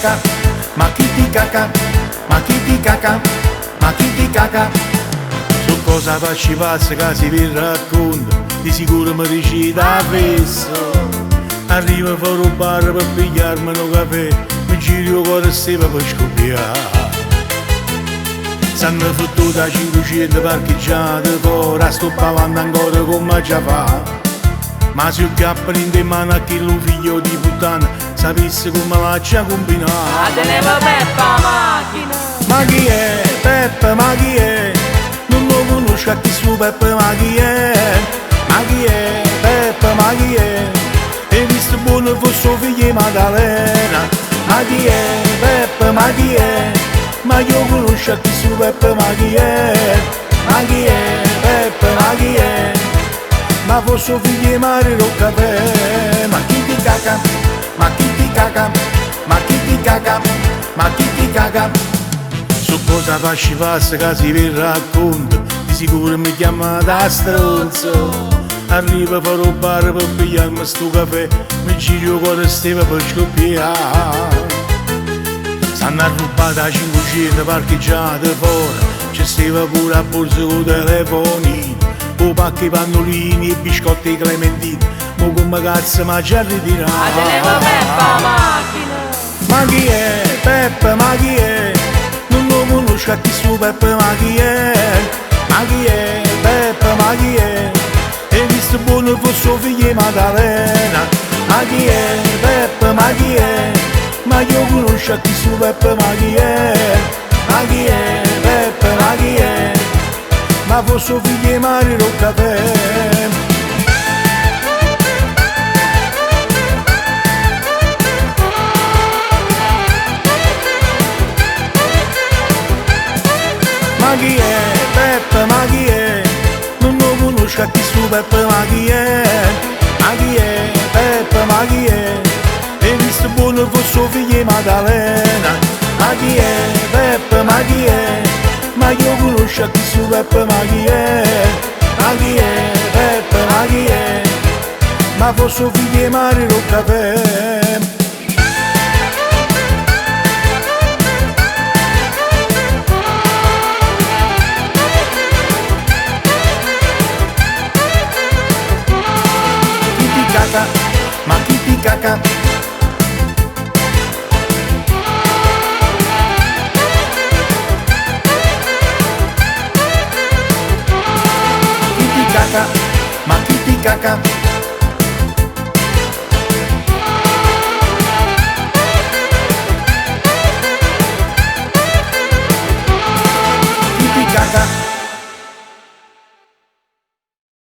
caca, ma chi ti caca, ma chi ti caca, ma chi ti caca. Su cosa facci pazza che si vi racconta, di sicuro mi dici da fesso. Arrivo fuori un bar per pigliarmi un caffè, mi giro con steva per scoppiare. S'hanno fottuta 500 parcheggiate fuori, sto ballando ancora come già fa. Ma se cappano in mano a chi lo figlio di puttana, sapesse come la c'ha combinata. Ma teneva Peppa macchina. Ma chi è? Peppa, ma chi è? Non lo conosco a chi su Peppa, ma chi è? Ma chi è? Peppa, ma chi è? E visto buono fosse suo figlio Maddalena. Ma chi è? Peppa, ma chi è? Ma io conosco a chi su Peppa, ma chi è? Ma chi è? Peppa, ma chi è? Ma fosse suo figlio Mario Roccapè. Ma chi ti caca? Ma chi ti caca? Ma chi ti caca? Ma chi ti caca? Su cosa facci passa che si vi racconta, di sicuro mi chiama da stronzo. Arriva fuori un bar per pigliarmi sto caffè, mi giro con steva per scoppiare. S'hanno arrubata 500 parcheggiate fuori, c'è stava pure a borsa con telefoni, o pacchi pannolini e biscotti clementini. Mo come cazzo ma già ritirato. Ma teneva Peppa macchina. Ma chi è? Peppa, ma chi è? Non lo conosco a chi su Peppa, ma chi è? Ma chi è? Peppa, ma chi è? E visto buono fosse suo figlio Maddalena. Ma chi è? Peppa, ma chi è? Ma io conosco a chi su Peppa, ma chi è? Ma chi è? Peppa, ma chi è? Ma fosse suo figlio Mario Roccapè. Ma chi è? Peppa, ma chi è? Non lo conosco a chi su Peppa, ma chi è? Ma chi è? Peppa, ma chi è? E visto buono fosse suo figlio Maddalena. Ma chi è? Peppa, ma chi è? Ma io conosco a chi su Peppa, ma chi è? Ma chi è? Peppa, ma chi è? Ma fosse suo figlio Mario Roccapè. Ma chi ti caca? Chi ti caca? Ma chi ti caca? Chi ti caca?